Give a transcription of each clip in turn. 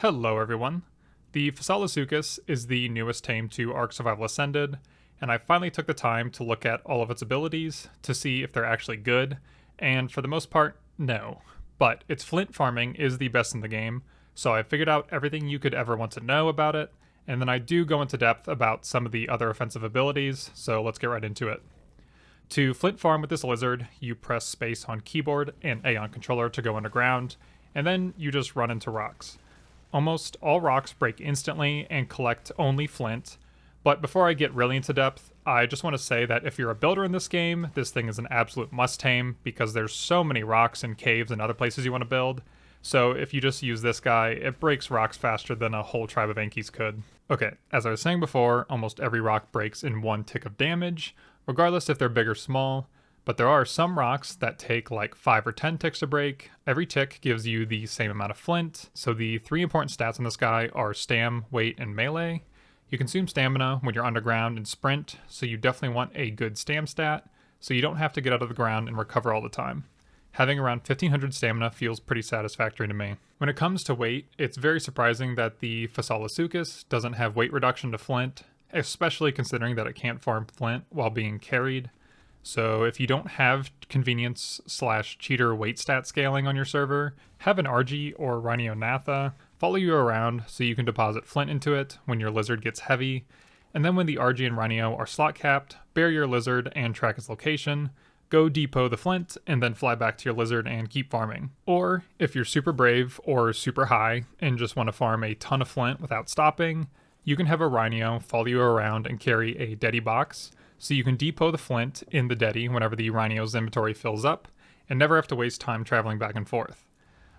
Hello everyone. The Fasolasuchus is the newest tame to Ark Survival Ascended, and I finally took the time to look at all of its abilities to see if they're actually good, and for the most part, no. But its flint farming is the best in the game, so I figured out everything you could ever want to know about it, and then I do go into depth about some of the other offensive abilities, so let's get right into it. To flint farm with this lizard, you press space on keyboard and A on controller to go underground, and then you just run into rocks. Almost all rocks break instantly and collect only flint, but before I get really into depth, I just want to say that if you're a builder in this game, this thing is an absolute must tame because there's so many rocks and caves and other places you want to build. So if you just use this guy, it breaks rocks faster than a whole tribe of Ankys could. Okay, as I was saying before, almost every rock breaks in one tick of damage, regardless if they're big or small, but there are some rocks that take like 5 or 10 ticks to break. Every tick gives you the same amount of flint, so the 3 important stats on this guy are stam, weight, and melee. You consume stamina when you're underground and sprint, so you definitely want a good stam stat, so you don't have to get out of the ground and recover all the time. Having around 1500 stamina feels pretty satisfactory to me. When it comes to weight, it's very surprising that the Fasolasuchus doesn't have weight reduction to flint, especially considering that it can't farm flint while being carried. So if you don't have convenience/cheater weight stat scaling on your server, have an RG or Rhino Natha follow you around so you can deposit flint into it when your lizard gets heavy, and then when the RG and Rhino are slot capped, bury your lizard and track its location, go depot the flint, and then fly back to your lizard and keep farming. Or, if you're super brave or super high and just want to farm a ton of flint without stopping, you can have a Rhino follow you around and carry a Deddy box, so you can depot the flint in the Deddy whenever the Rhino's inventory fills up, and never have to waste time traveling back and forth.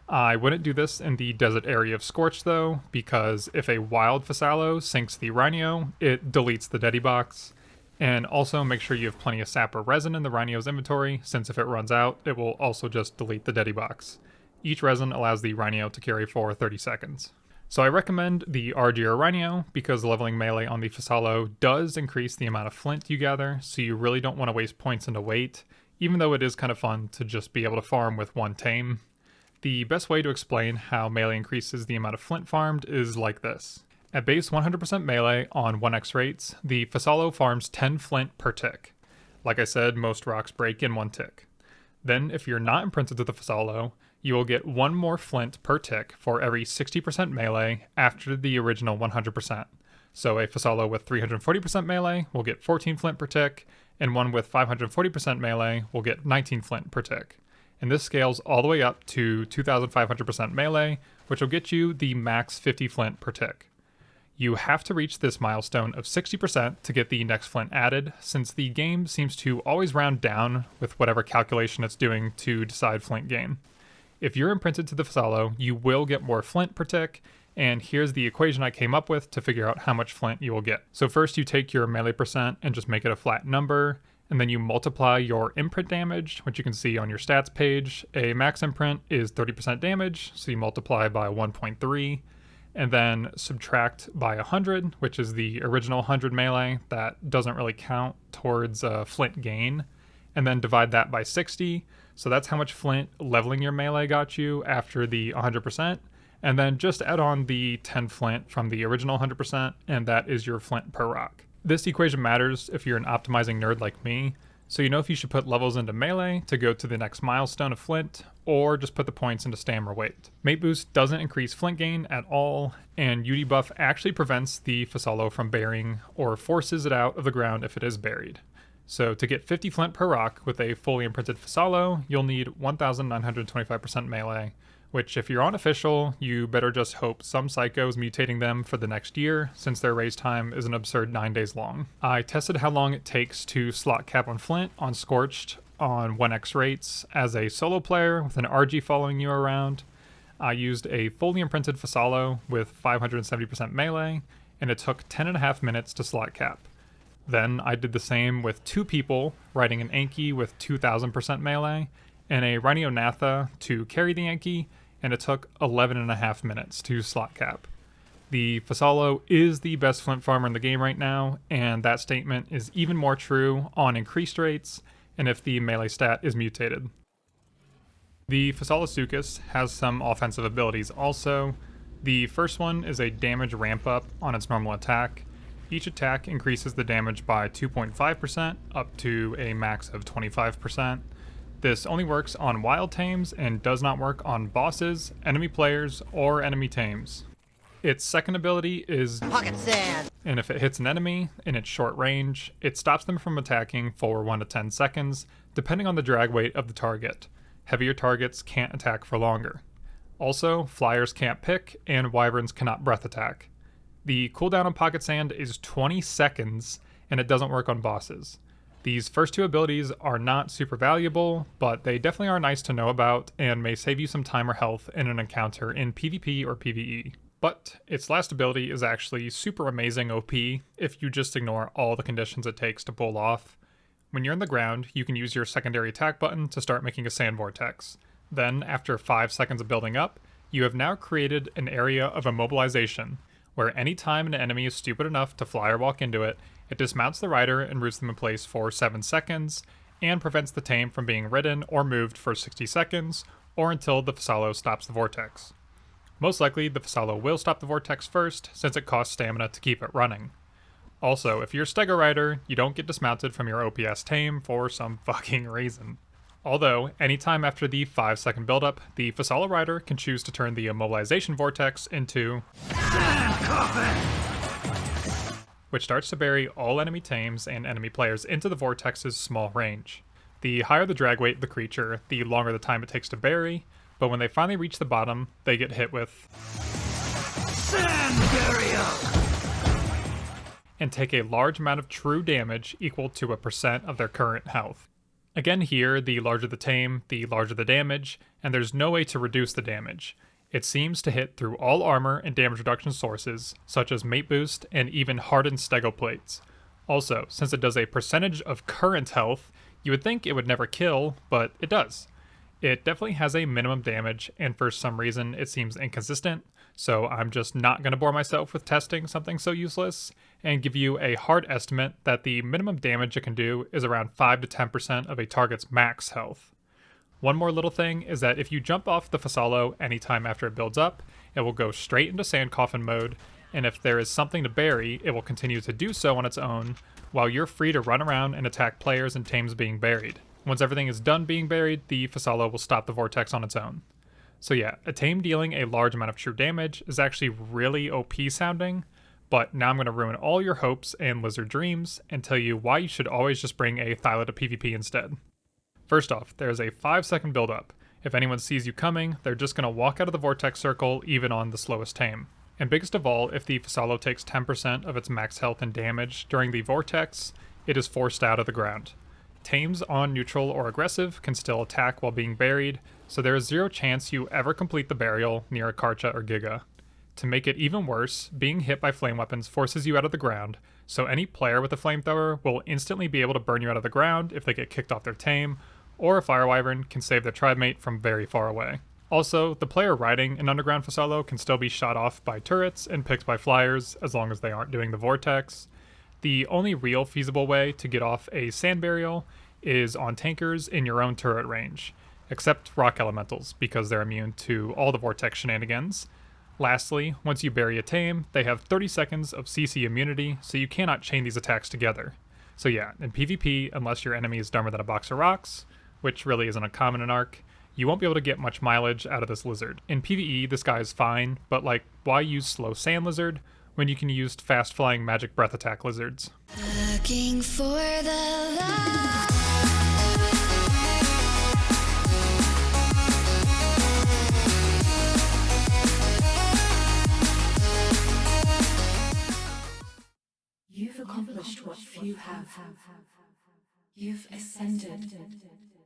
I wouldn't do this in the desert area of Scorch though, because if a wild Fasolo sinks the Rhino, it deletes the Deddy box. And also make sure you have plenty of sap or resin in the Rhino's inventory, since if it runs out, it will also just delete the Deddy box. Each resin allows the Rhino to carry for 30 seconds. So I recommend the RG or Rhino because leveling melee on the Fasolo does increase the amount of flint you gather, so you really don't want to waste points into weight, even though it is kind of fun to just be able to farm with one tame. The best way to explain how melee increases the amount of flint farmed is like this. At base 100% melee on 1x rates, the Fasolo farms 10 flint per tick. Like I said, most rocks break in one tick. Then, if you're not imprinted to the Fasolo, you will get 1 more flint per tick for every 60% melee after the original 100%. So a Fasolo with 340% melee will get 14 flint per tick, and one with 540% melee will get 19 flint per tick. And this scales all the way up to 2500% melee, which will get you the max 50 flint per tick. You have to reach this milestone of 60% to get the next flint added, since the game seems to always round down with whatever calculation it's doing to decide Flint Gain. If you're imprinted to the Fasolo, you will get more flint per tick, and here's the equation I came up with to figure out how much flint you will get. So first you take your melee percent and just make it a flat number, and then you multiply your imprint damage, which you can see on your stats page. A max imprint is 30% damage, so you multiply by 1.3, and then subtract by 100, which is the original 100 melee that doesn't really count towards Flint Gain, and then divide that by 60. So that's how much flint leveling your melee got you after the 100%, and then just add on the 10 flint from the original 100%, and that is your flint per rock. This equation matters if you're an optimizing nerd like me, so you know if you should put levels into melee to go to the next milestone of flint, or just put the points into stam or weight. Mate boost doesn't increase flint gain at all, and UD buff actually prevents the Fasolo from burying or forces it out of the ground if it is buried. So to get 50 flint per rock with a fully imprinted Fasolo, you'll need 1925% melee, which if you're on official, you better just hope some psycho is mutating them for the next year, since their raise time is an absurd 9 days long. I tested how long it takes to slot cap on Flint on Scorched on 1x rates as a solo player with an RG following you around. I used a fully imprinted Fasolo with 570% melee, and it took 10.5 minutes to slot cap. Then I did the same with 2 people riding an Anky with 2000% melee, and a Rhino Natha to carry the Anky, and it took 11.5 minutes to slot cap. The Fasolo is the best flint farmer in the game right now, and that statement is even more true on increased rates and if the melee stat is mutated. The Fasolasuchus has some offensive abilities also. The first one is a damage ramp up on its normal attack. Each attack increases the damage by 2.5% up to a max of 25%. This only works on wild tames and does not work on bosses, enemy players, or enemy tames. Its second ability is Pocket Sand, and if it hits an enemy in its short range, it stops them from attacking for 1 to 10 seconds, depending on the drag weight of the target. Heavier targets can't attack for longer. Also, flyers can't pick, and wyverns cannot breath attack. The cooldown on Pocket Sand is 20 seconds, and it doesn't work on bosses. These first two abilities are not super valuable, but they definitely are nice to know about and may save you some time or health in an encounter in PvP or PvE. But its last ability is actually super amazing OP if you just ignore all the conditions it takes to pull off. When you're in the ground, you can use your secondary attack button to start making a sand vortex. Then, after 5 seconds of building up, you have now created an area of immobilization, where any time an enemy is stupid enough to fly or walk into it, it dismounts the rider and roots them in place for 7 seconds, and prevents the tame from being ridden or moved for 60 seconds, or until the fasolo stops the vortex. Most likely, the fasolo will stop the vortex first, since it costs stamina to keep it running. Also, if you're a Stego rider, you don't get dismounted from your OPS tame for some fucking reason. Although, anytime after the 5-second buildup, the fasolo rider can choose to turn the immobilization vortex into which starts to bury all enemy tames and enemy players into the vortex's small range. The higher the drag weight of the creature, the longer the time it takes to bury, but when they finally reach the bottom, they get hit with Sand Barrier and take a large amount of true damage equal to 1% of their current health. Again here, the larger the tame, the larger the damage, and there's no way to reduce the damage. It seems to hit through all armor and damage reduction sources, such as mate boost and even hardened stego plates. Also, since it does a percentage of current health, you would think it would never kill, but it does. It definitely has a minimum damage, and for some reason it seems inconsistent, so I'm just not going to bore myself with testing something so useless, and give you a hard estimate that the minimum damage it can do is around 5 to 10% of a target's max health. One more little thing is that if you jump off the fasolo anytime after it builds up, it will go straight into sand coffin mode, and if there is something to bury, it will continue to do so on its own, while you're free to run around and attack players and tames being buried. Once everything is done being buried, the fasolo will stop the vortex on its own. So yeah, a tame dealing a large amount of true damage is actually really OP sounding, but now I'm going to ruin all your hopes and lizard dreams and tell you why you should always just bring a Thyla to PvP instead. First off, there is a 5-second buildup. If anyone sees you coming, they're just going to walk out of the vortex circle even on the slowest tame. And biggest of all, if the fasolo takes 10% of its max health and damage during the vortex, it is forced out of the ground. Tames on neutral or aggressive can still attack while being buried, so there is zero chance you ever complete the burial near a Karcha or Giga. To make it even worse, being hit by flame weapons forces you out of the ground, so any player with a flamethrower will instantly be able to burn you out of the ground if they get kicked off their tame, or a fire wyvern can save their tribe mate from very far away. Also, the player riding an underground fasolo can still be shot off by turrets and picked by flyers as long as they aren't doing the vortex. The only real feasible way to get off a sand burial is on tankers in your own turret range, except rock elementals because they're immune to all the vortex shenanigans. Lastly, once you bury a tame, they have 30 seconds of CC immunity, so you cannot chain these attacks together. So yeah, in PvP, unless your enemy is dumber than a box of rocks, which really isn't uncommon in Ark, you won't be able to get much mileage out of this lizard. In PvE, this guy is fine, but like, why use slow sand lizard when you can use fast-flying magic breath attack lizards? Looking for the love. You've accomplished what few have. You've ascended.